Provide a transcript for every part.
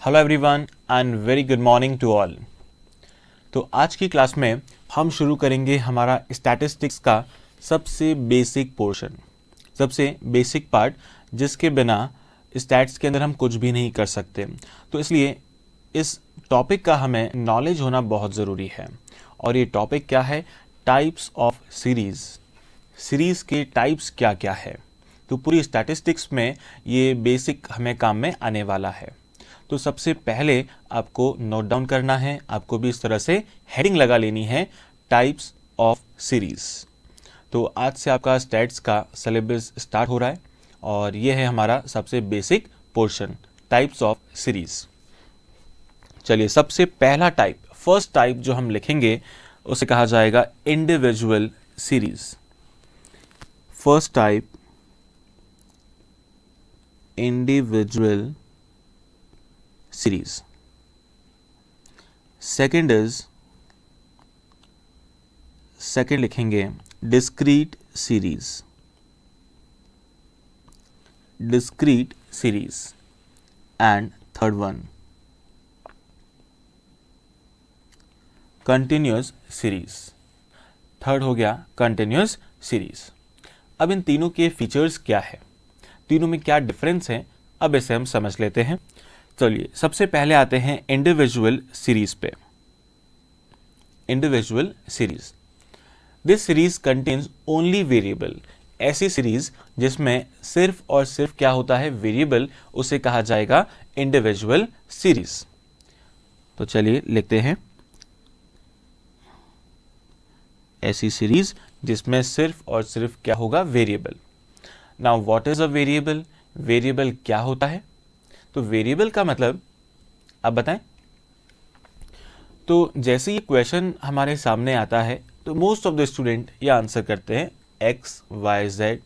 Hello everyone and very good morning to all. तो आज की क्लास में हम शुरू करेंगे हमारा स्टैटिस्टिक्स का सबसे बेसिक पोर्शन, सबसे बेसिक पार्ट, जिसके बिना स्टैट्स के अंदर हम कुछ भी नहीं कर सकते। तो इसलिए इस टॉपिक का हमें नॉलेज होना बहुत ज़रूरी है। और ये टॉपिक क्या है? Types of series. सीरीज़ के टाइप्स क्या क्या है, तो पूरी स्टैटिस्टिक्स में ये बेसिक हमें काम में आने वाला है। तो सबसे पहले आपको नोट डाउन करना है, आपको भी इस तरह से हेडिंग लगा लेनी है, टाइप्स ऑफ सीरीज। तो आज से आपका स्टैट्स का सिलेबस स्टार्ट हो रहा है और ये है हमारा सबसे basic portion, types of series. चलिए, सबसे पहला टाइप, फर्स्ट टाइप जो हम लिखेंगे उसे कहा जाएगा individual series. First type individual series. Second लिखेंगे discrete series. discrete series. And third one continuous series. Third हो गया continuous series. अब इन तीनों के फीचर्स क्या है, तीनों में क्या डिफरेंस है, अब इसे हम समझ लेते हैं। चलिए, सबसे पहले आते हैं इंडिविजुअल सीरीज पे। Individual series, this series contains only variable. ऐसी सीरीज जिसमें सिर्फ और सिर्फ क्या होता है? वेरिएबल, उसे कहा जाएगा इंडिविजुअल सीरीज। तो चलिए लिखते हैं, ऐसी सीरीज जिसमें सिर्फ और सिर्फ क्या होगा? Variable. Now what is a variable? Variable क्या होता है? तो वेरिएबल का मतलब आप बताएं। तो जैसे ये क्वेश्चन हमारे सामने आता है तो मोस्ट ऑफ द स्टूडेंट ये आंसर करते हैं एक्स, वाई, जेड,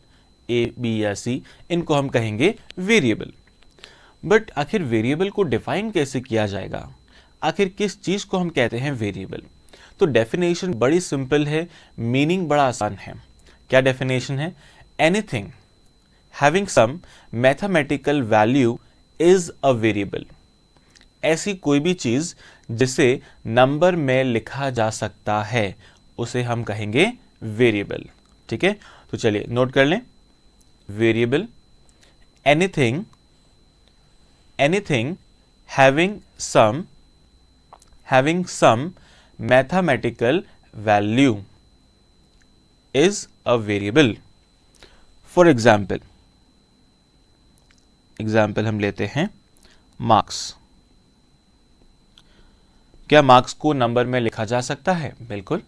ए, बी या सी, इनको हम कहेंगे वेरिएबल। बट आखिर वेरिएबल को डिफाइन कैसे किया जाएगा? आखिर किस चीज को हम कहते हैं वेरिएबल? तो डेफिनेशन बड़ी सिंपल है, मीनिंग बड़ा आसान है। क्या डेफिनेशन है? Anything having some mathematical value is a variable. ऐसी कोई भी चीज जिसे नंबर में लिखा जा सकता है उसे हम कहेंगे वेरिएबल। ठीक है, तो चलिए नोट कर लें, variable anything having some mathematical value is a variable. For example हम लेते हैं मार्क्स। क्या मार्क्स को नंबर में लिखा जा सकता है? बिल्कुल।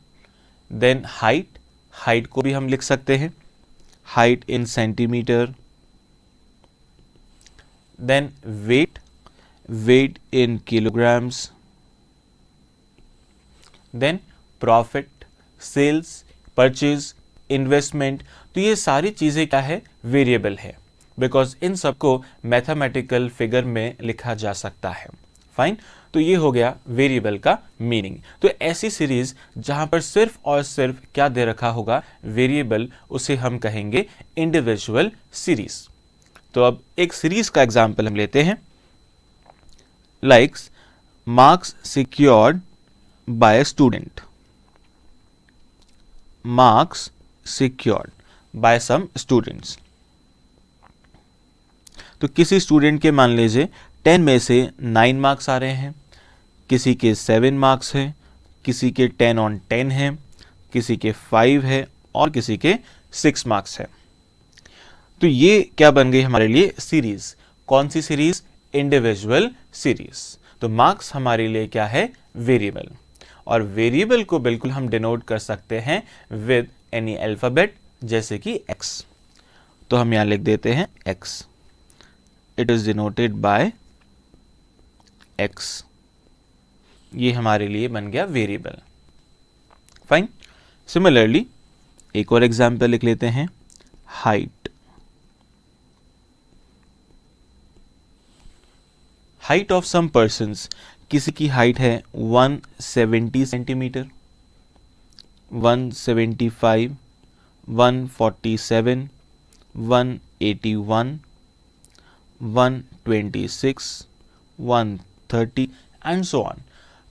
देन हाइट को भी हम लिख सकते हैं, height in centimetre. Then weight in kilograms. Then profit, sales, purchase, investment. तो ये सारी चीजें क्या है? वेरिएबल है, बिकॉज इन सबको मैथमेटिकल फिगर में लिखा जा सकता है। फाइन, तो ये हो गया वेरिएबल का मीनिंग। तो ऐसी सीरीज जहां पर सिर्फ और सिर्फ क्या दे रखा होगा? वेरिएबल, उसे हम कहेंगे इंडिविजुअल सीरीज। तो अब एक सीरीज का एग्जांपल हम लेते हैं, likes marks secured by student. Marks secured by some students. तो किसी स्टूडेंट के मान लीजिए 10 में से 9 मार्क्स आ रहे हैं, किसी के 7 मार्क्स हैं, किसी के 10 on 10 हैं, किसी के 5 है और किसी के 6 मार्क्स है। तो ये क्या बन गई हमारे लिए? सीरीज। कौन सी सीरीज? Individual series. तो मार्क्स हमारे लिए क्या है? वेरिएबल। और वेरिएबल को बिल्कुल हम डिनोट कर सकते हैं विद एनी अल्फाबेट, जैसे कि एक्स। तो हम यहां लिख देते हैं x. It is denoted by x. ये हमारे लिए बन गया वेरिएबल। फाइन। सिमिलरली एक और एग्जांपल लिख लेते हैं, height. Height of some persons, किसी की हाइट है 170 सेंटीमीटर, 175, 147, 181, 126, 30 एंड सो ऑन।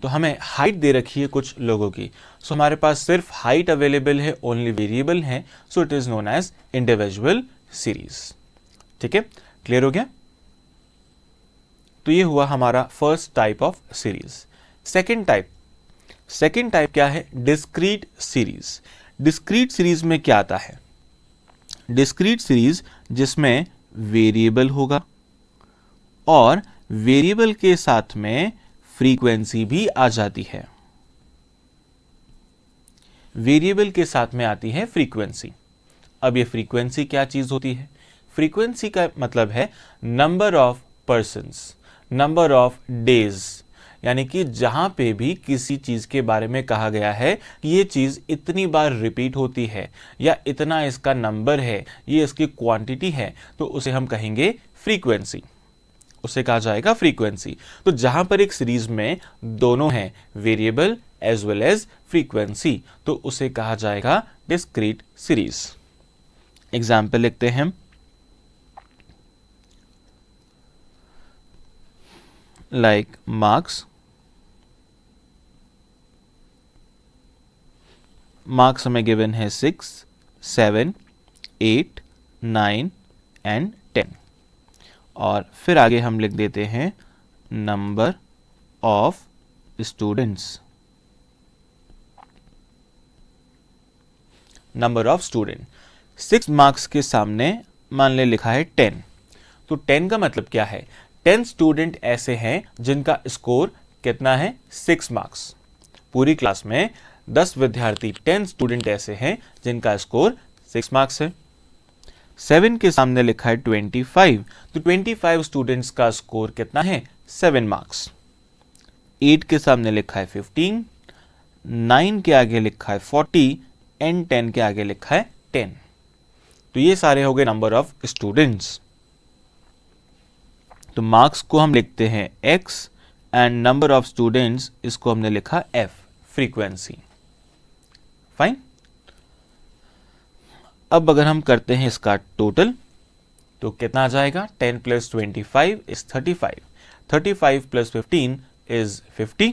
तो हमें हाइट दे रखी है कुछ लोगों की, सो हमारे पास सिर्फ हाइट अवेलेबल है, ओनली वेरिएबल है, so it is known as individual series. ठीक है, क्लियर हो गया? तो ये हुआ हमारा first type of series. Second type क्या है? Discrete series. डिस्क्रीट सीरीज में क्या आता है? डिस्क्रीट सीरीज जिसमें वेरिएबल होगा और वेरिएबल के साथ में फ्रीक्वेंसी भी आ जाती है। वेरिएबल के साथ में आती है फ्रीक्वेंसी। अब ये फ्रीक्वेंसी क्या चीज होती है? फ्रीक्वेंसी का मतलब है number of persons, number of days, यानी कि जहां पे भी किसी चीज के बारे में कहा गया है कि ये चीज इतनी बार रिपीट होती है या इतना इसका नंबर है, ये इसकी क्वांटिटी है, तो उसे हम कहेंगे फ्रीक्वेंसी। उसे कहा जाएगा फ्रीक्वेंसी। तो जहां पर एक सीरीज में दोनों हैं, variable as well as frequency, तो उसे कहा जाएगा डिस्क्रीट सीरीज। एग्जाम्पल लिखते हैं, लाइक मार्क्स हमें गिवन है 6, 7, 8, 9 एंड 10। और फिर आगे हम लिख देते हैं number of students. Number of student 6 marks के सामने मान ले लिखा है 10, तो 10 का मतलब क्या है? 10 स्टूडेंट ऐसे हैं जिनका स्कोर कितना है? 6 मार्क्स। पूरी क्लास में 10 विद्यार्थी, 10 स्टूडेंट ऐसे हैं जिनका स्कोर 6 मार्क्स है। 7 के सामने लिखा है 25, तो 25 स्टूडेंट्स का स्कोर कितना है? 7 मार्क्स। 8 के सामने लिखा है 15, 9 के आगे लिखा है 40 एंड 10 के आगे लिखा है 10। तो ये सारे हो गए नंबर ऑफ स्टूडेंट्स। तो मार्क्स को हम लिखते हैं x and number of students इसको हमने लिखा f, फ्रीक्वेंसी। फाइन। अब अगर हम करते हैं इसका टोटल तो कितना आ जाएगा? 10 plus 25 is 35, 35 plus 15 is 50,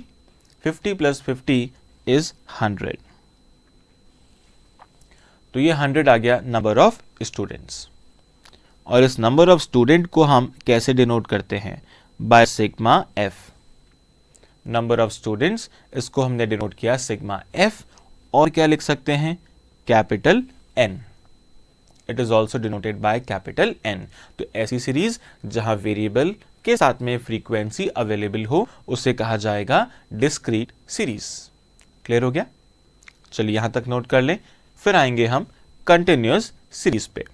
50 plus 50 is 100। तो ये 100 आ गया नंबर ऑफ स्टूडेंट्स। और इस नंबर ऑफ स्टूडेंट को हम कैसे डिनोट करते हैं? By sigma F. Number of students इसको हमने डिनोट किया सिग्मा एफ, और क्या लिख सकते हैं? Capital N. It is also denoted by capital N. तो ऐसी सीरीज जहां वेरिएबल के साथ में फ्रीक्वेंसी अवेलेबल हो उसे कहा जाएगा डिस्क्रीट सीरीज। क्लियर हो गया? चलिए यहां तक नोट कर लें, फिर आएंगे हम कंटिन्यूअस सीरीज पे।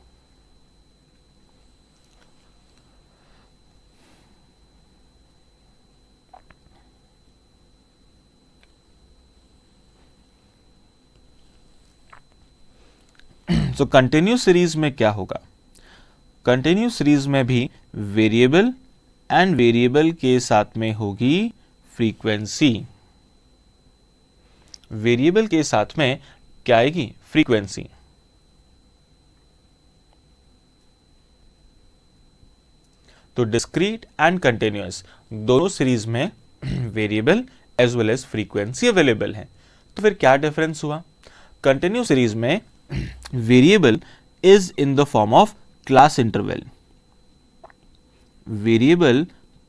तो कंटिन्यूस सीरीज में क्या होगा? कंटिन्यूस सीरीज में भी वेरिएबल एंड वेरिएबल के साथ में होगी फ्रीक्वेंसी। वेरिएबल के साथ में क्या आएगी? फ्रीक्वेंसी। तो डिस्क्रीट एंड कंटिन्यूअस दोनों सीरीज में variable as well as frequency available है। तो फिर क्या डिफरेंस हुआ? कंटिन्यूस सीरीज में variable is in the form of class interval. Variable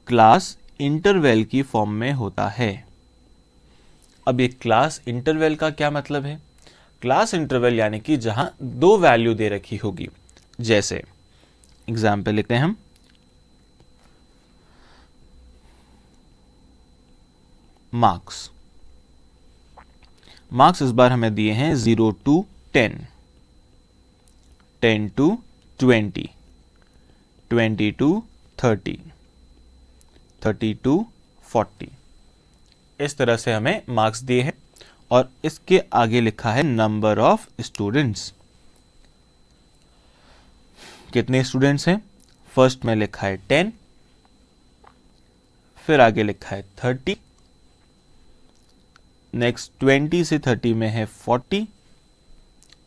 class interval की फॉर्म में होता है। अब ये क्लास इंटरवल का क्या मतलब है? क्लास इंटरवल यानी कि जहां दो वैल्यू दे रखी होगी। जैसे एग्जाम्पल लिखते हैं हम, मार्क्स। मार्क्स इस बार हमें दिए हैं 0 to 10, 10 to 20, 20 to 30, 30 to 40। इस तरह से हमें मार्क्स दिए हैं और इसके आगे लिखा है नंबर ऑफ स्टूडेंट्स। कितने स्टूडेंट्स हैं? फर्स्ट में लिखा है 10, फिर आगे लिखा है 30, नेक्स्ट 20 से 30 में है 40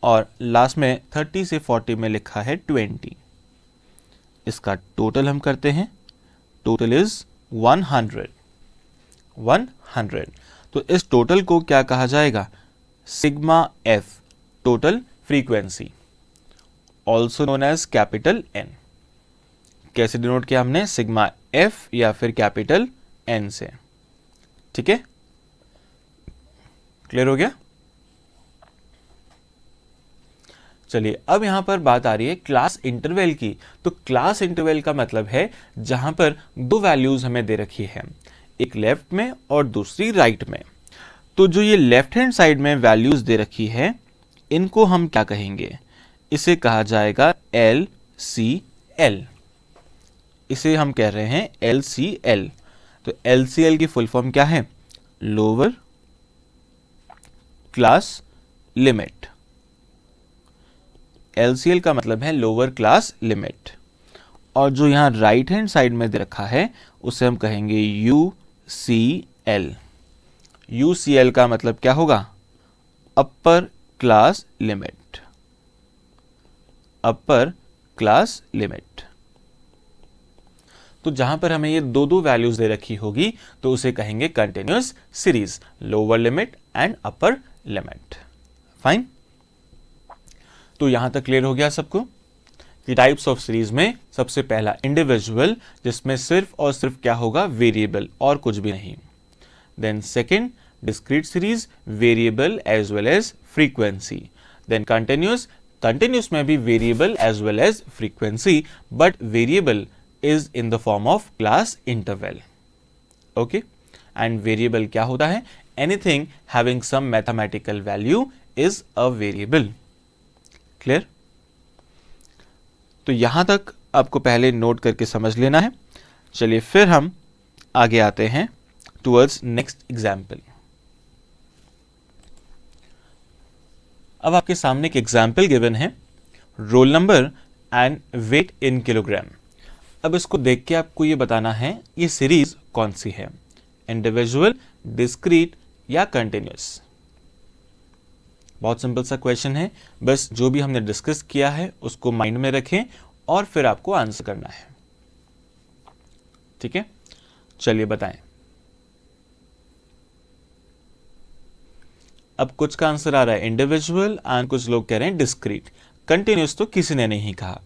और लास्ट में 30 से 40 में लिखा है 20। इसका टोटल हम करते हैं, टोटल इज 100। 100। तो इस टोटल को क्या कहा जाएगा? Sigma F, total frequency, also known as capital N. कैसे डिनोट किया हमने? सिग्मा एफ या फिर कैपिटल एन से। ठीक है, क्लियर हो गया? चलिए, अब यहां पर बात आ रही है क्लास इंटरवल की। तो क्लास इंटरवल का मतलब है जहां पर दो वैल्यूज हमें दे रखी है, एक लेफ्ट में और दूसरी राइट में। तो जो ये लेफ्ट हैंड साइड में वैल्यूज दे रखी है, इनको हम क्या कहेंगे? इसे कहा जाएगा LCL। इसे हम कह रहे हैं LCL। तो LCL की फुल फॉर्म क्या है? Lower class limit. LCL का मतलब है लोअर क्लास लिमिट। और जो यहां राइट हैंड साइड में दे रखा है उसे हम कहेंगे UCL। UCL का मतलब क्या होगा? Upper class limit. Upper class limit. तो जहां पर हमें ये दो दो वैल्यूज दे रखी होगी तो उसे कहेंगे continuous series, lower limit and upper limit. Fine. तो यहां तक क्लियर हो गया सबको कि टाइप्स ऑफ सीरीज में सबसे पहला इंडिविजुअल, जिसमें सिर्फ और सिर्फ क्या होगा? वेरिएबल और कुछ भी नहीं। Then second discrete series, variable as well as frequency. Then continuous, continuous में भी variable as well as frequency, but variable is in the form of class interval. Okay, and variable क्या होता है? Anything having some mathematical value is a variable. Clear? तो यहां तक आपको पहले नोट करके समझ लेना है। चलिए फिर हम आगे आते हैं टुवर्ड्स नेक्स्ट एग्जाम्पल। अब आपके सामने एक एग्जाम्पल गिवन है, roll number and weight in kilogram. अब इसको देख के आपको ये बताना है ये सीरीज कौन सी है, इंडिविजुअल, डिस्क्रीट या कंटिन्यूअस। बहुत सिंपल सा क्वेश्चन है, बस जो भी हमने डिस्कस किया है उसको माइंड में रखें और फिर आपको आंसर करना है। ठीक है, चलिए बताएं। अब कुछ का आंसर आ रहा है इंडिविजुअल एंड कुछ लोग कह रहे हैं डिस्क्रीट। कंटिन्यूअस तो किसी ने नहीं कहा।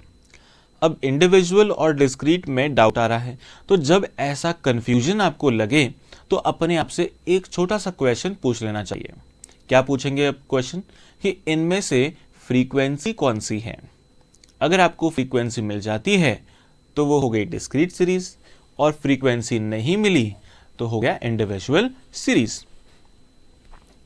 अब इंडिविजुअल और डिस्क्रीट में डाउट आ रहा है, तो जब ऐसा कंफ्यूजन आपको लगे तो अपने आप से एक छोटा सा क्वेश्चन पूछ लेना चाहिए। क्या पूछेंगे अब क्वेश्चन? कि इनमें से फ्रीक्वेंसी कौन सी है? अगर आपको फ्रीक्वेंसी मिल जाती है तो वो हो गई डिस्क्रीट सीरीज, और फ्रीक्वेंसी नहीं मिली तो हो गया इंडिविजुअल सीरीज।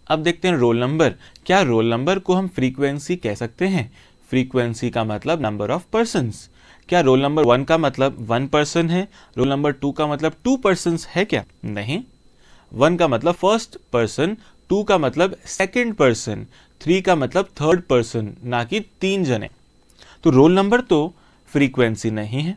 अब देखते हैं रोल नंबर। क्या रोल नंबर को हम फ्रीक्वेंसी कह सकते हैं? फ्रीक्वेंसी का मतलब नंबर ऑफ पर्सन्स। क्या रोल नंबर 1 का मतलब 1 पर्सन है? रोल नंबर 2 का मतलब 2 पर्सन्स है क्या? नहीं। 1 का मतलब फर्स्ट पर्सन, 2 का मतलब सेकंड पर्सन, 3 का मतलब थर्ड पर्सन, ना कि 3 जने। तो रोल नंबर तो फ्रीक्वेंसी नहीं है।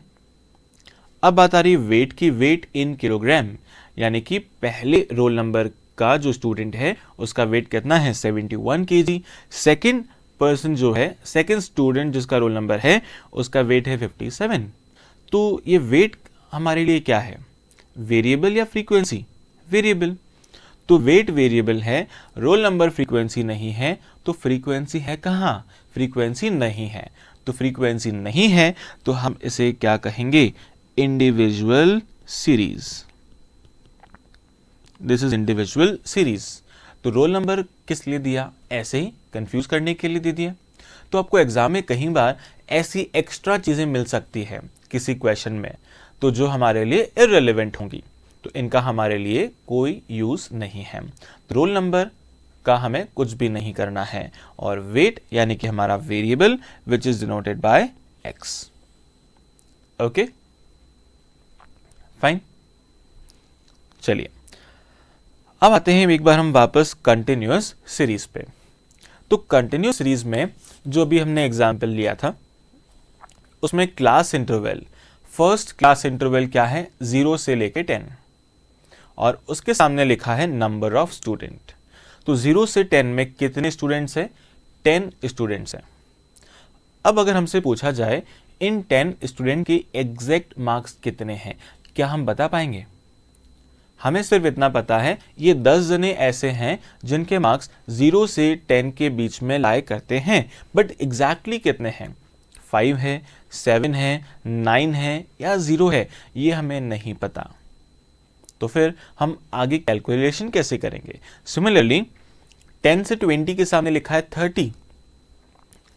अब बात आ रही वेट की, वेट इन किलोग्राम, यानी कि पहले रोल नंबर का जो स्टूडेंट है उसका वेट कितना है? 71 kg। सेकंड पर्सन जो है, सेकंड स्टूडेंट जिसका रोल नंबर है उसका वेट है 57। तो ये वेट हमारे लिए क्या है? वेरिएबल या फ्रीक्वेंसी? वेरिएबल। तो वेट वेरिएबल है, रोल नंबर फ्रीक्वेंसी नहीं है, तो फ्रीक्वेंसी है कहां? फ्रीक्वेंसी नहीं है। तो फ्रीक्वेंसी नहीं है तो हम इसे क्या कहेंगे? Individual series. This is individual series. तो रोल नंबर किस लिए दिया? ऐसे ही कंफ्यूज करने के लिए दे दिया। तो आपको एग्जाम में कई बार ऐसी एक्स्ट्रा चीजें मिल सकती है किसी क्वेश्चन में, तो जो हमारे लिए इररिलेवेंट होंगी, तो इनका हमारे लिए कोई यूज नहीं है। तो रोल नंबर का हमें कुछ भी नहीं करना है, और वेट यानी कि हमारा variable which is denoted by x. Okay, fine. चलिए अब आते हैं एक बार हम वापस कंटिन्यूअस सीरीज पे। तो कंटिन्यूअस सीरीज में जो भी हमने एग्जाम्पल लिया था उसमें class interval, first class interval क्या है? 0 से लेके 10, और उसके सामने लिखा है नंबर ऑफ स्टूडेंट। तो 0 से 10 में कितने स्टूडेंट्स हैं? 10 स्टूडेंट्स हैं। अब अगर हमसे पूछा जाए इन 10 स्टूडेंट के एग्जैक्ट मार्क्स कितने हैं, क्या हम बता पाएंगे? हमें सिर्फ इतना पता है ये 10 जने ऐसे हैं जिनके मार्क्स 0 से 10 के बीच में लाए करते हैं, बट एग्जैक्टली कितने हैं, 5 है, 7 है, 9 है या 0 है, ये हमें नहीं पता। तो फिर हम आगे कैलकुलेशन कैसे करेंगे? सिमिलरली 10 से 20 के सामने लिखा है 30।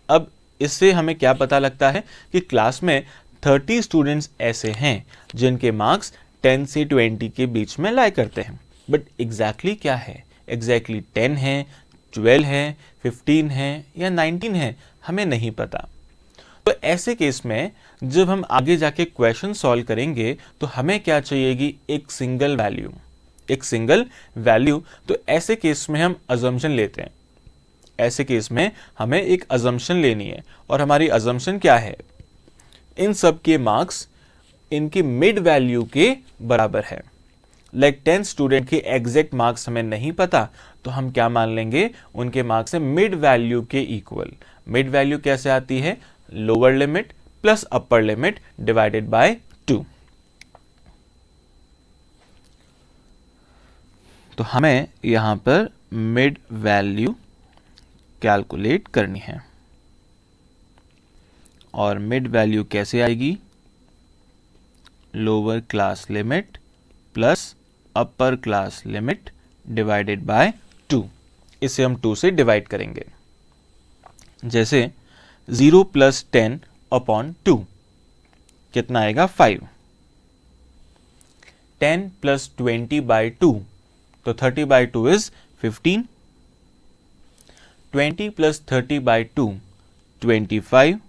अब इससे हमें क्या पता लगता है कि क्लास में 30 स्टूडेंट्स ऐसे हैं जिनके मार्क्स 10 से 20 के बीच में लाया करते हैं, बट एग्जैक्टली क्या है? एग्जैक्टली 10 है, 12 है, 15 है या 19 है, हमें नहीं पता। तो ऐसे केस में जब हम आगे जाके क्वेश्चन सॉल्व करेंगे तो हमें क्या चाहिएगी? एक सिंगल वैल्यू, एक सिंगल वैल्यू। तो ऐसे केस में हम अजम्पशन लेते हैं, ऐसे केस में हमें एक अजम्पशन लेनी है, और हमारी अजम्पशन क्या है? इन सब के मार्क्स इनकी मिड वैल्यू के बराबर है। लाइक 10 स्टूडेंट के एग्जैक्ट मार्क्स हमें नहीं पता, तो हम क्या मान लेंगे? उनके मार्क्स है मिड वैल्यू के इक्वल। मिड वैल्यू कैसे आती है? Lower limit plus upper limit divided by 2। तो हमें यहां पर मिड वैल्यू कैलकुलेट करनी है, और मिड वैल्यू कैसे आएगी? Lower class limit plus upper class limit divided by 2। इसे हम 2 से डिवाइड करेंगे। जैसे 0 प्लस 10 अपॉन 2 कितना आएगा? 5। 10 प्लस 20 बाई 2, तो 30 by 2 is 15। 20 plus 30 by 2 25,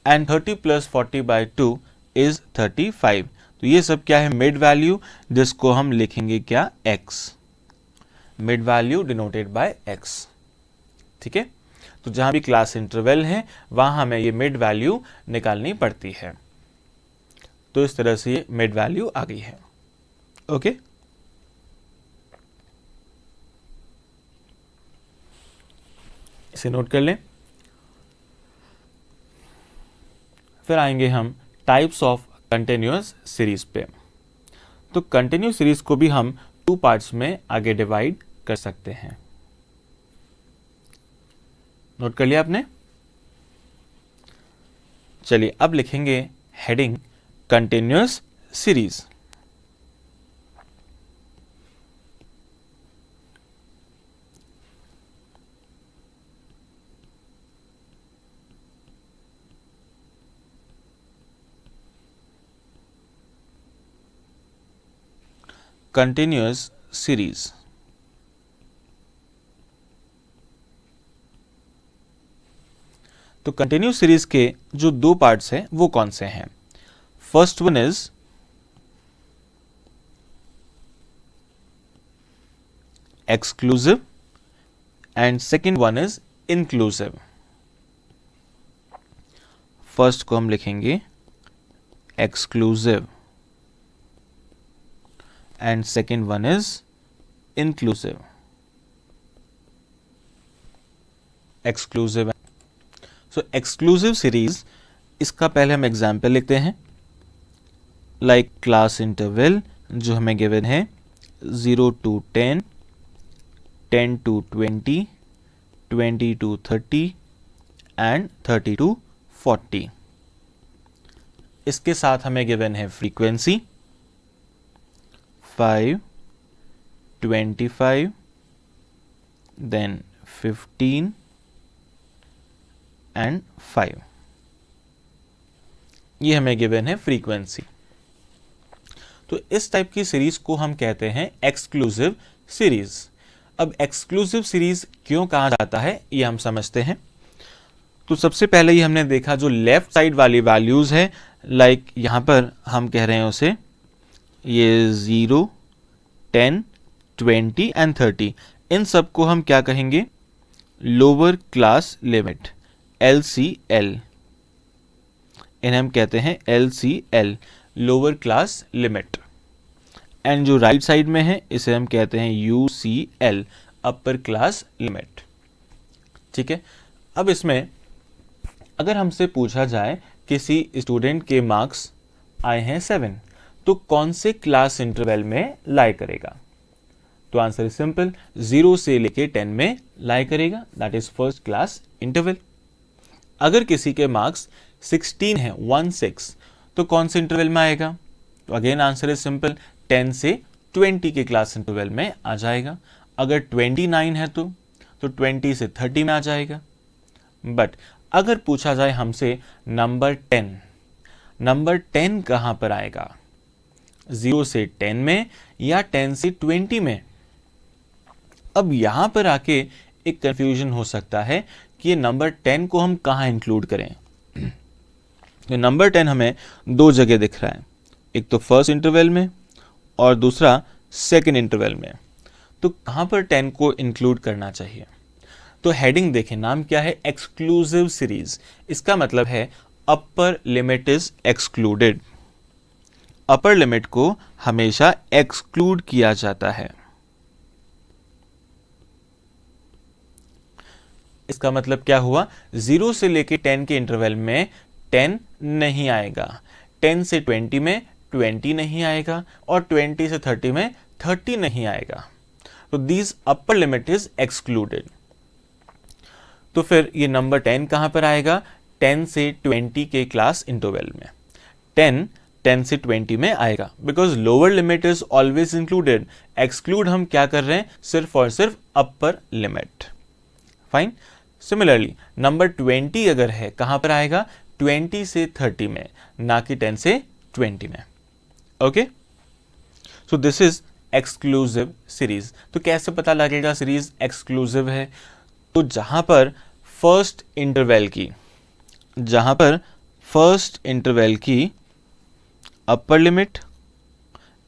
and 30 plus 40 by 2 is 35। तो ये सब क्या है? मिड वैल्यू, जिसको हम लिखेंगे क्या? x। Mid value denoted by x। ठीक है, तो जहां भी क्लास इंटरवल है वहां हमें ये मिड वैल्यू निकालनी पड़ती है। तो इस तरह से ये मिड वैल्यू आ गई है। ओके, इसे नोट कर लें। फिर आएंगे हम टाइप्स ऑफ कंटिन्यूअस सीरीज पे। तो कंटिन्यूअस सीरीज को भी हम 2 पार्ट्स में आगे डिवाइड कर सकते हैं। नोट कर लिया आपने? चलिए अब लिखेंगे heading continuous series. Continuous series. तो कंटिन्यूअस सीरीज के जो 2 पार्ट्स हैं वो कौन से हैं? First one is exclusive and second one is inclusive. First को हम लिखेंगे exclusive and second one is inclusive. Exclusive. So exclusive series, इसका पहले हम एग्जाम्पल लिखते हैं। लाइक क्लास इंटरवल जो हमें गिवन है 0 to 10, 10 to 20, 20 to 30 and 30 to 40। इसके साथ हमें गिवन है फ्रीक्वेंसी 5, 25, देन 15 एंड 5। ये हमें गिवन है फ्रीक्वेंसी। तो इस टाइप की सीरीज को हम कहते हैं एक्सक्लूसिव सीरीज। अब एक्सक्लूसिव सीरीज क्यों कहा जाता है ये हम समझते हैं। तो सबसे पहले ही हमने देखा जो लेफ्ट साइड वाली वैल्यूज है, लाइक यहां पर हम कह रहे हैं उसे ये 0, 10, 20 एंड 30, इन सबको हम क्या कहेंगे? Lower class limit LCL। इन्हें हम कहते हैं LCL, lower class limit. And जो राइट साइड में है इसे हम कहते हैं UCL, अपर क्लास लिमिट। ठीक है, अब इसमें अगर हमसे पूछा जाए किसी स्टूडेंट के मार्क्स आए हैं 7, तो कौन से क्लास इंटरवल में लाई करेगा? तो आंसर इज सिंपल, 0 से लेके 10 में लाई करेगा, that is first class interval. अगर किसी के मार्क्स 16 है, 16, तो कौन से इंटरवल में आएगा? तो अगेन आंसर इज सिंपल, 10 से 20 के क्लास इंटरवल में आ जाएगा। अगर 29 है तो 20 से 30 में आ जाएगा। बट अगर पूछा जाए हमसे नंबर 10 कहां पर आएगा? 0 से 10 में या 10 से 20 में? अब यहां पर आके एक कंफ्यूजन हो सकता है कि ये नंबर 10 को हम कहां इंक्लूड करें। तो नंबर 10 हमें दो जगह दिख रहा है, एक तो फर्स्ट इंटरवल में और दूसरा सेकंड इंटरवल में। तो कहां पर 10 को इंक्लूड करना चाहिए? तो हेडिंग देखें, नाम क्या है? Exclusive series. इसका मतलब है अपर limit is excluded. Upper limit को हमेशा एक्सक्लूड किया जाता है। इसका मतलब क्या हुआ? 0 से लेके 10 के इंटरवल में 10 नहीं आएगा, 10 से 20 में 20 नहीं आएगा और 20 से 30 में 30 नहीं आएगा। तो this upper limit is excluded. तो फिर ये नंबर 10 कहां पर आएगा? 10 से 20 के क्लास इंटरवल में। 10 से 20 में आएगा, because lower limit is always included. Exclude हम क्या कर रहे हैं? सिर्फ और सिर्फ upper limit. Fine. Similarly number 20 अगर है, कहां पर आएगा? 20 से 30 में, ना कि 10 से 20 में। Okay, so this is exclusive series. तो कैसे पता लगेगा सीरीज एक्सक्लूसिव है? तो जहां पर फर्स्ट इंटरवल की upper limit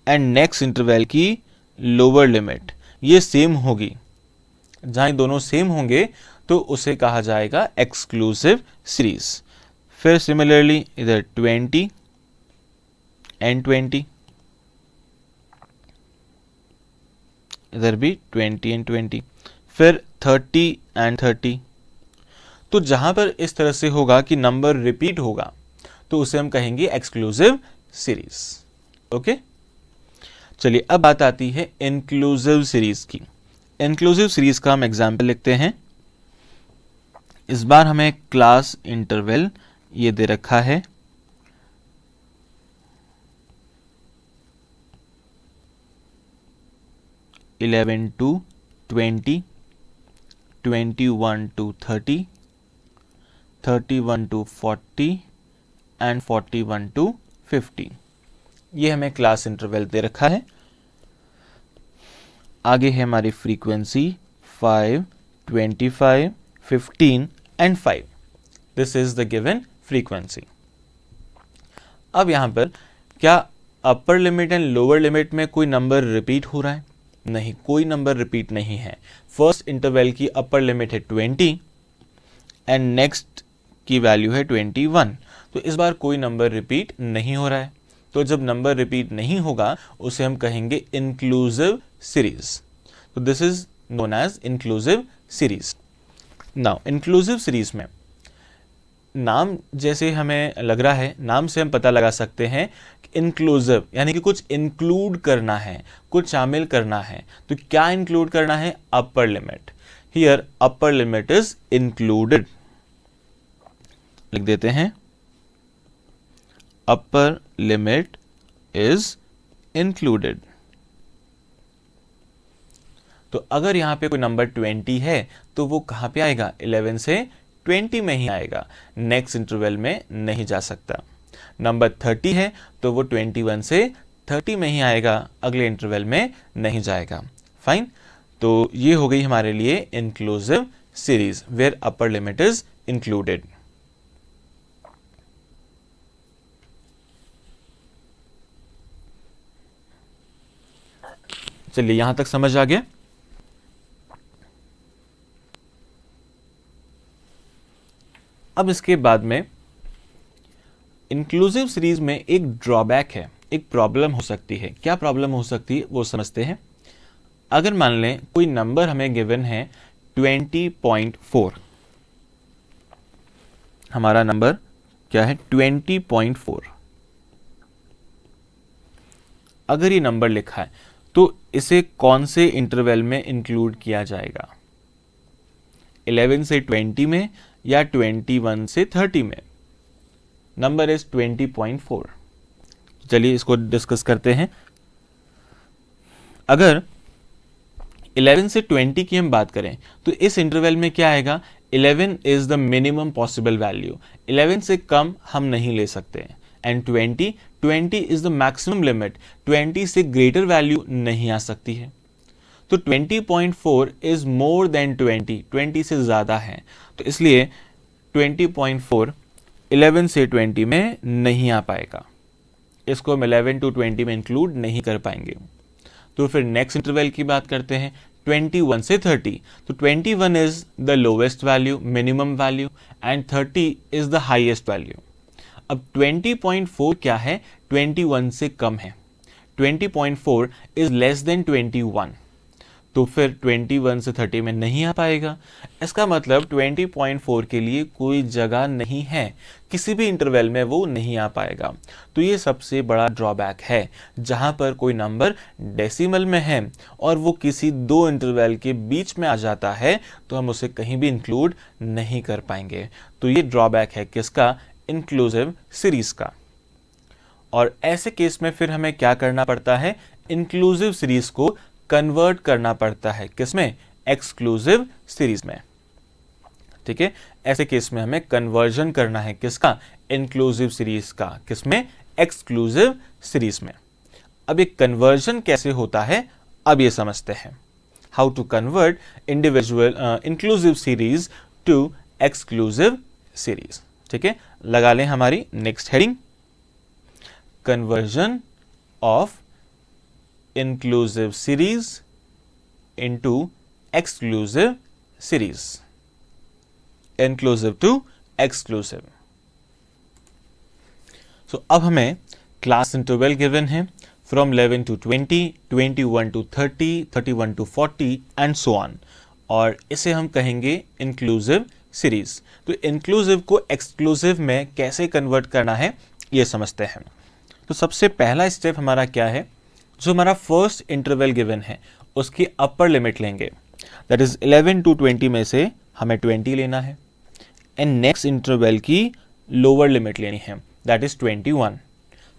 and next interval की लोअर लिमिट ये सेम होगी, जहां ये दोनों सेम होंगे तो उसे कहा जाएगा एक्सक्लूसिव सीरीज। फिर सिमिलरली इधर 20 एंड 20, इधर भी 20 एंड 20, फिर 30 एंड 30। तो जहां पर इस तरह से होगा कि नंबर रिपीट होगा तो उसे हम कहेंगे एक्सक्लूसिव सीरीज। ओके, चलिए अब बात आती है इंक्लूसिव सीरीज की। इंक्लूसिव सीरीज का हम एग्जाम्पल लिखते हैं। इस बार हमें क्लास इंटरवल ये दे रखा है, (11 to 20, 21 to 30, 31 to 40 and 41 to 50। ये हमें क्लास इंटरवल दे रखा है। आगे है हमारी frequency 5, 25, 15 and 5। This is the given frequency. अब यहां पर क्या upper limit and lower limit में कोई नंबर रिपीट हो रहा है? नहीं, कोई नंबर रिपीट नहीं है। फर्स्ट इंटरवल की अपर लिमिट है 20 एंड नेक्स्ट की वैल्यू है 21। तो इस बार कोई नंबर रिपीट नहीं हो रहा है। तो जब नंबर रिपीट नहीं होगा उसे हम कहेंगे इंक्लूसिव सीरीज। तो this is known as inclusive series. Now inclusive series में नाम जैसे हमें लग रहा है, नाम से हम पता लगा सकते हैं इंक्लूसिव यानी कि कुछ इंक्लूड करना है, कुछ शामिल करना है। तो क्या इंक्लूड करना है? Upper limit. Here upper limit is included. लिख देते हैं अपर लिमिट इज इंक्लूडेड। तो अगर यहां पे कोई नंबर 20 है तो वो कहां पे आएगा? 11 से 20 में ही आएगा, नेक्स्ट इंटरवल में नहीं जा सकता। नंबर 30 है तो वो 21 से 30 में ही आएगा, अगले इंटरवल में नहीं जाएगा। फाइन। तो ये हो गई हमारे लिए inclusive series where upper limit is included. चलिए यहां तक समझ आ गया। अब इसके बाद में इंक्लूसिव सीरीज में एक ड्रॉबैक है, एक प्रॉब्लम हो सकती है। क्या प्रॉब्लम हो सकती है वो समझते हैं। अगर मान लें कोई नंबर हमें गिवन है 20.4, हमारा नंबर क्या है? 20.4। अगर ये नंबर लिखा है तो इसे कौन से इंटरवल में इंक्लूड किया जाएगा, 11 से 20 में या 21 से 30 में? Number is 20.4। चलिए इसको डिस्कस करते हैं। अगर 11 से 20 की हम बात करें तो इस इंटरवल में क्या आएगा, 11 is the minimum possible value, 11 से कम हम नहीं ले सकते, and 20 is the maximum limit, 20 से ग्रेटर वैल्यू नहीं आ सकती है। तो 20.4 इज मोर देन 20 से ज्यादा है, तो इसलिए 20.4 11 से 20 में नहीं आ पाएगा, इसको हम 11 to 20 में इंक्लूड नहीं कर पाएंगे। तो फिर नेक्स्ट इंटरवल की बात करते हैं, 21 से 30। तो 21 is the lowest value, minimum value, and 30 is the highest value. अब 20.4 क्या है, 21 से कम है, 20.4 इज लेस देन 21, तो फिर 21 से 30 में नहीं आ पाएगा। इसका मतलब 20.4 के लिए कोई जगह नहीं है, किसी भी इंटरवल में वो नहीं आ पाएगा। तो ये सबसे बड़ा ड्रॉबैक है, जहां पर कोई नंबर डेसिमल में है और वो किसी दो इंटरवल के बीच में आ जाता है तो हम उसे कहीं भी इंक्लूड नहीं कर पाएंगे। तो ये ड्रॉबैक है किसका, इंक्लूसिव सीरीज का। और ऐसे केस में फिर हमें क्या करना पड़ता है, इंक्लूसिव सीरीज को कन्वर्ट करना पड़ता है, किसमें, एक्सक्लूसिव सीरीज में। ठीक है, ऐसे केस में हमें कन्वर्जन करना है किसका, इंक्लूसिव सीरीज का, किसमें, एक्सक्लूसिव सीरीज में। अब ये कन्वर्जन कैसे होता है, अब ये समझते हैं, how to convert individual inclusive series to exclusive series. ठीक है, लगा लें हमारी next heading, conversion of inclusive series into exclusive series, inclusive to exclusive। so अब हमें क्लास इंटरवल गिवन है from 11 to 20, 21 to 30, 31 to 40 and so on, और इसे हम कहेंगे इंक्लूसिव सीरीज। तो इंक्लूसिव को एक्सक्लूसिव में कैसे कन्वर्ट करना है ये समझते हैं। तो सबसे पहला स्टेप हमारा क्या है, जो हमारा फर्स्ट इंटरवल गिवन है उसकी अपर लिमिट लेंगे, दैट इज 11 to 20 में से हमें 20 लेना है, एंड नेक्स्ट इंटरवल की लोअर लिमिट लेनी है, दैट इज 21।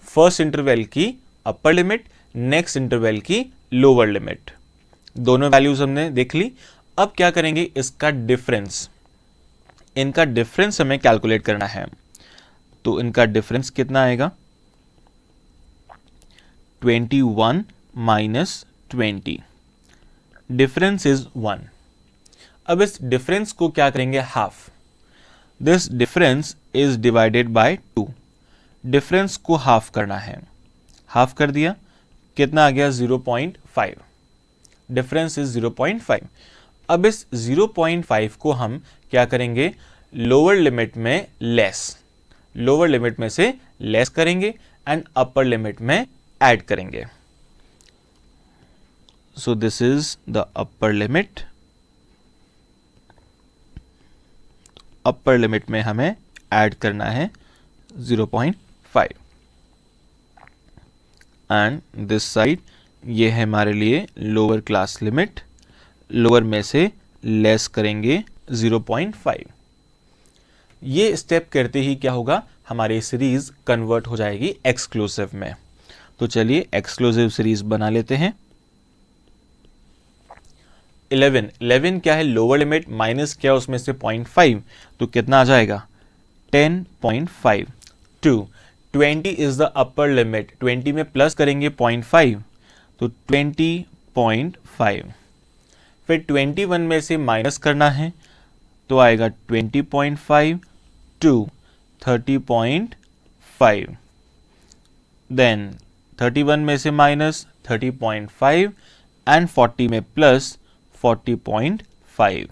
फर्स्ट इंटरवल की अपर लिमिट, नेक्स्ट इंटरवल की लोअर लिमिट, दोनों वैल्यूज हमने देख ली। अब क्या करेंगे, इसका डिफरेंस, इनका डिफरेंस हमें कैलकुलेट करना है। तो इनका डिफरेंस कितना आएगा, 21 minus 20, डिफरेंस इज 1। अब इस डिफरेंस को क्या करेंगे, half, this difference is divided by 2, difference को हाफ करना है, हाफ कर दिया, कितना आ गया, 0.5, डिफरेंस इज 0.5। अब इस 0.5 को हम क्या करेंगे, लोअर लिमिट में लेस, लोअर लिमिट में से लेस करेंगे एंड अपर लिमिट में ऐड करेंगे। So this is the upper limit, upper limit में हमें ऐड करना है 0.5, एंड दिस साइड ये है हमारे लिए लोअर क्लास लिमिट, लोअर में से लेस करेंगे 0.5। ये स्टेप करते ही क्या होगा, हमारी सीरीज कन्वर्ट हो जाएगी एक्सक्लूसिव में। तो चलिए एक्सक्लूसिव सीरीज बना लेते हैं। 11 क्या है, लोअर लिमिट, माइनस क्या उसमें से 0.5, तो कितना आ जाएगा, 10.5 to 20 is the upper limit, 20 में प्लस करेंगे 0.5 तो 20.5, फिर 21 में से माइनस करना है तो आएगा 20.5 टू 30.5, देन 31 में से माइनस 30.5 एंड 40 में प्लस 40.5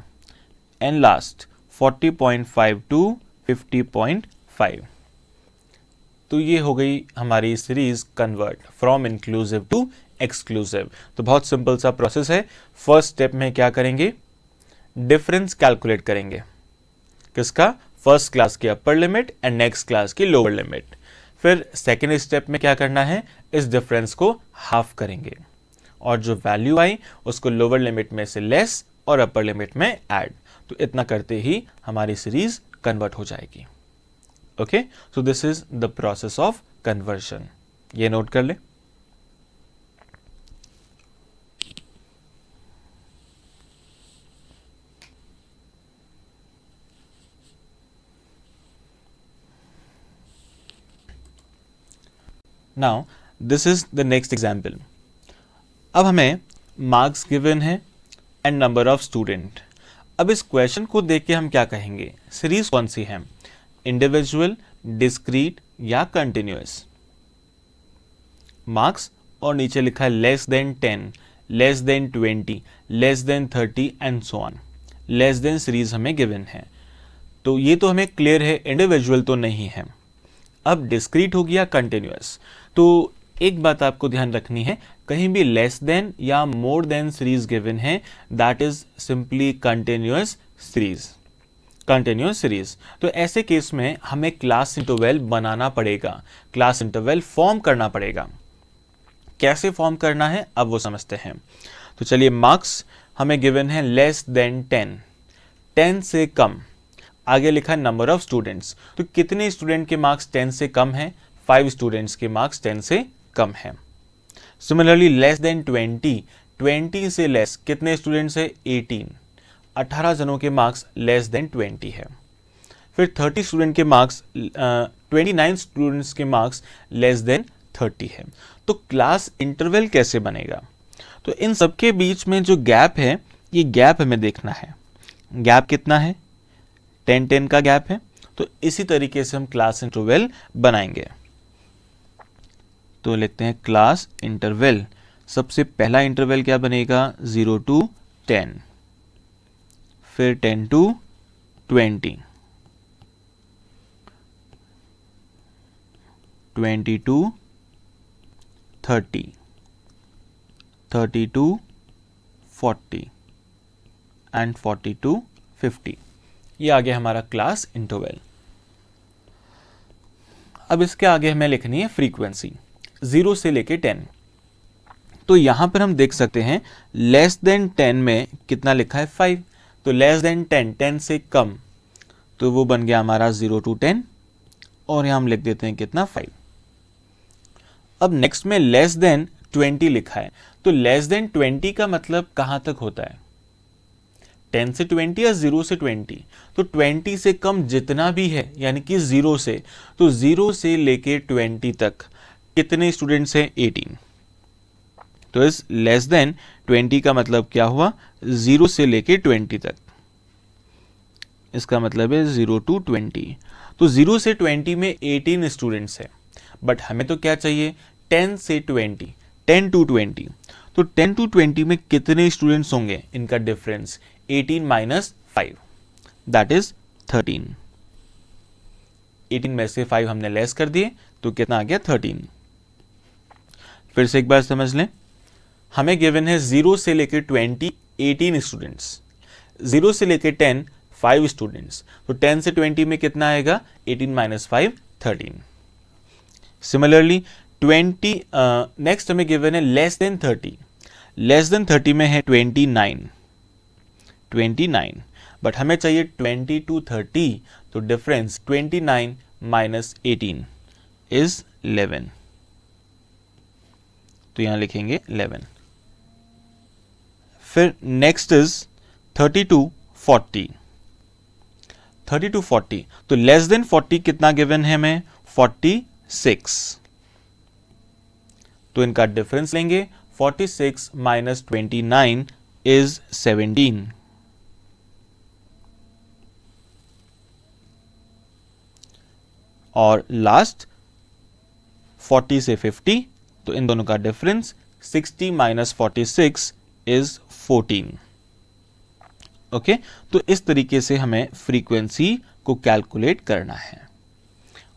एंड लास्ट 40.5 टू 50.5। तो ये हो गई हमारी series convert from inclusive to exclusive. तो बहुत सिंपल सा प्रोसेस है। फर्स्ट स्टेप में क्या करेंगे, डिफरेंस कैलकुलेट करेंगे, किसका, फर्स्ट क्लास की upper limit and next class की लोअर लिमिट। फिर सेकेंड स्टेप में क्या करना है, इस डिफरेंस को हाफ करेंगे और जो वैल्यू आई उसको लोअर लिमिट में से लेस और अपर लिमिट में ऐड। तो इतना करते ही हमारी सीरीज कन्वर्ट हो जाएगी। Okay, so this is the process of conversion. ये नोट कर ले। Now this is the next example. अब हमें मार्क्स गिवन है एंड नंबर ऑफ स्टूडेंट। अब इस क्वेश्चन को देख के हम क्या कहेंगे, सीरीज कौन सी है, इंडिविजुअल, डिस्क्रीट या कंटिन्यूअस। मार्क्स और नीचे लिखा है less than 10, less than 20, less than 30 and so on. Less than series हमें गिवन है, तो ये तो हमें क्लियर है, इंडिविजुअल तो नहीं है। अब डिस्क्रीट हो गया, कंटिन्यूअस। तो एक बात आपको ध्यान रखनी है, कहीं भी लेस देन या मोर देन सीरीज गिवन है, that is simply continuous series, continuous series. तो ऐसे केस में हमें क्लास इंटरवल बनाना पड़ेगा, क्लास इंटरवल फॉर्म करना पड़ेगा। कैसे फॉर्म करना है अब वो समझते हैं। तो चलिए, मार्क्स हमें गिवन है लेस देन 10, 10 से कम। आगे लिखा है नंबर ऑफ स्टूडेंट्स, तो कितने स्टूडेंट के मार्क्स 10 से कम है, 5 स्टूडेंट्स के मार्क्स 10 से कम है। सिमिलरली लेस देन 20, 20 से लेस कितने स्टूडेंट्स है, 18, 18 जनों के मार्क्स लेस देन 20 है। फिर 30 स्टूडेंट के मार्क्स 29 स्टूडेंट्स के मार्क्स लेस देन 30 है। तो क्लास इंटरवल कैसे बनेगा, तो इन सबके बीच में जो गैप है, ये गैप हमें देखना है। गैप कितना है, 10-10 का गैप है। तो इसी तरीके से हम क्लास इंटरवल बनाएंगे। तो लिखते हैं क्लास इंटरवल। सबसे पहला इंटरवल क्या बनेगा, 0 to 10, फिर 10 to 20, 20 to 30, 30 to 40 and 40 to 50। ये आ गया हमारा क्लास इंटरवल। अब इसके आगे हमें लिखनी है फ्रीक्वेंसी, 0 से लेके 10। तो यहां पर हम देख सकते हैं लेस देन 10 में कितना लिखा है, 5। तो लेस देन 10, 10 से कम, तो वो बन गया हमारा 0 to 10 और यहां हम लिख देते हैं कितना, 5। अब नेक्स्ट में लेस देन 20 लिखा है। तो लेस देन 20 का मतलब कहां तक होता है, 10 से 20 या 0 से 20। तो 20 से कम जितना भी है, यानी कि 0 से, तो 0 से लेके 20 तक कितने स्टूडेंट्स हैं, 18। तो इस लेस देन 20 का मतलब क्या हुआ, 0 से लेके 20 तक, इसका मतलब है 0 to 20। तो 0 से 20 में 18 स्टूडेंट्स है, बट हमें तो क्या चाहिए, 10 से 20, 10 to 20। तो 10 to 20 में कितने स्टूडेंट्स होंगे, इनका डिफरेंस 18 minus 5, दैट इज 13। 18 में से 5 हमने लेस कर दिए, तो कितना आ गया, 13। फिर से एक बार समझ लें, हमें गिवन है 0 से लेकर 20 18 स्टूडेंट्स, 0 से लेकर 10 5 स्टूडेंट्स। तो 10 से 20 में कितना आएगा, 18 minus 5 13। सिमिलरली 20 नेक्स्ट हमें गिवन है लेस देन 30, लेस देन 30 में है 29, बट हमें चाहिए 20 to 30। तो डिफरेंस 29 minus 18 इज 11। तो यहां लिखेंगे 11। फिर नेक्स्ट इज 30 to 40, 30 to 40। तो लेस देन 40 कितना गिवन है हमें, 46। तो इनका डिफरेंस लेंगे, 46 minus 29 इज 17। और लास्ट 40 से 50, तो इन दोनों का डिफरेंस 60 minus 46 इज 14। ओके, तो इस तरीके से हमें फ्रीक्वेंसी को कैलकुलेट करना है।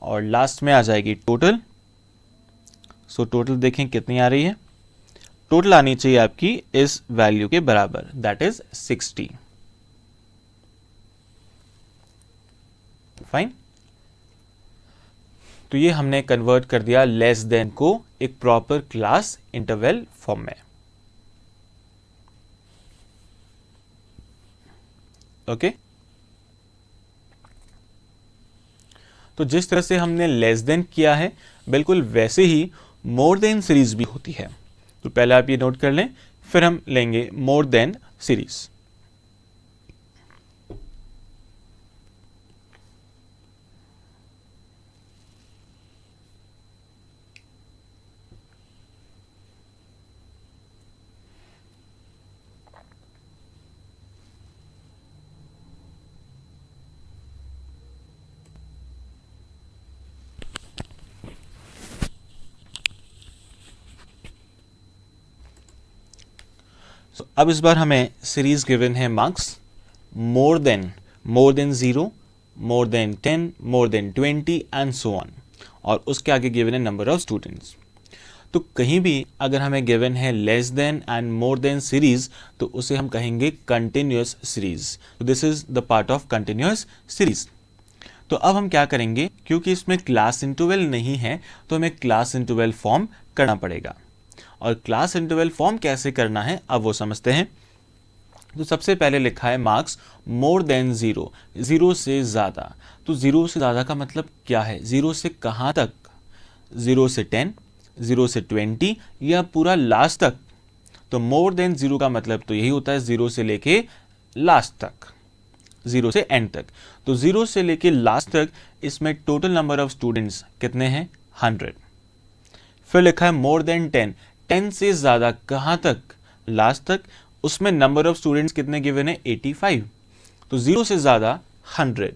और लास्ट में आ जाएगी टोटल। सो टोटल देखें कितनी आ रही है, टोटल आनी चाहिए आपकी इस वैल्यू के बराबर, दैट इज 60। फाइन। तो ये हमने कन्वर्ट कर दिया लेस देन को एक प्रॉपर क्लास इंटरवल फॉर्म में। ओके तो जिस तरह से हमने लेस देन किया है बिल्कुल वैसे ही मोर देन सीरीज भी होती है। तो पहले आप ये नोट कर लें, फिर हम लेंगे मोर देन सीरीज। अब इस बार हमें सीरीज गिवन है marks more than 0, more than 10, more than 20 and so on, और उसके आगे गिवन है नंबर ऑफ स्टूडेंट्स। तो कहीं भी अगर हमें गिवन है less than and more than series तो उसे हम कहेंगे कंटिन्यूअस सीरीज। तो this is the part of continuous series. तो अब हम क्या करेंगे, क्योंकि इसमें क्लास इंटरवल नहीं है तो हमें क्लास इंटरवल फॉर्म करना पड़ेगा। और क्लास इंटरवल फॉर्म कैसे करना है अब वो समझते हैं। तो सबसे पहले लिखा है मार्क्स मोर देन 0, 0 से ज़्यादा। तो 0 से ज़्यादा का मतलब क्या है, 0 से कहाँ तक, 0 से 10, 0 से 20 या पूरा लास्ट तक। तो मोर देन 0 का मतलब तो यही होता है 0 से लेके लास्ट तक, 0 से एंड तक। तो 0 से लेके लास्ट तक इसमें टोटल नंबर ऑफ स्टूडेंट्स कितने हैं, 100। फिर लिखा है मोर देन 10, 10 से ज़्यादा कहाँ तक, लास्ट तक। उसमें नंबर ऑफ स्टूडेंट्स कितने गिवन है, 85। तो 0 से ज़्यादा 100,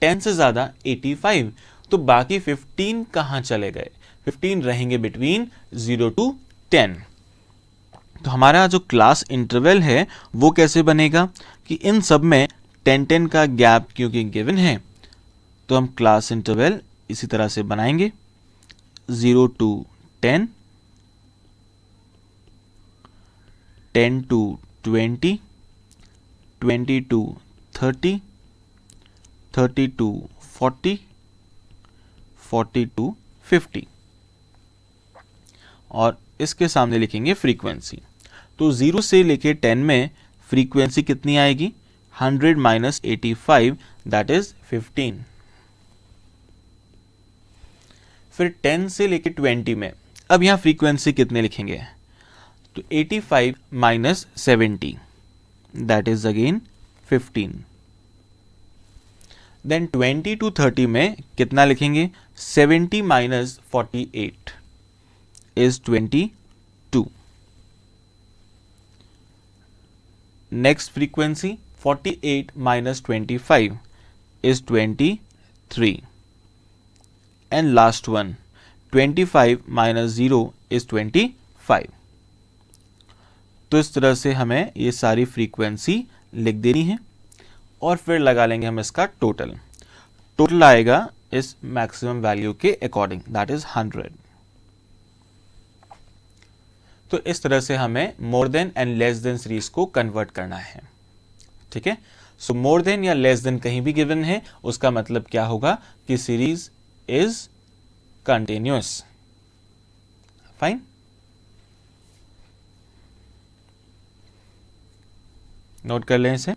10 से ज़्यादा 85। तो बाकी 15 कहाँ चले गए, 15 रहेंगे बिटवीन 0 to 10। तो हमारा जो क्लास इंटरवल है वो कैसे बनेगा कि इन सब में 10-10 का गैप क्योंकि गिवन है तो हम क्लास इंटरवल इसी तरह से बनाएंगे 0 to 10, 10 to 20, 20 to 30, 30 to 40, 40 to 50। और इसके सामने लिखेंगे फ्रीक्वेंसी। तो 0 से लेके 10 में फ्रीक्वेंसी कितनी आएगी, 100 माइनस 85 दैट इज 15। फिर 10 से लेके 20 में अब यहाँ फ्रीक्वेंसी कितने लिखेंगे, तो 85 minus 70 that is again 15। Then 20 to 30 में कितना लिखेंगे, 70 minus 48 is 22। Next frequency 48 minus 25 is 23, and last one 25 minus 0 is 25। तो इस तरह से हमें ये सारी फ्रीक्वेंसी लिख देनी है और फिर लगा लेंगे हम इसका टोटल। टोटल आएगा इस मैक्सिमम वैल्यू के अकॉर्डिंग दैट इज 100। तो इस तरह से हमें more than and less than series को कन्वर्ट करना है। ठीक है, सो मोर देन या लेस देन कहीं भी गिवन है उसका मतलब क्या होगा कि series is continuous. Fine, note कर लें इसे।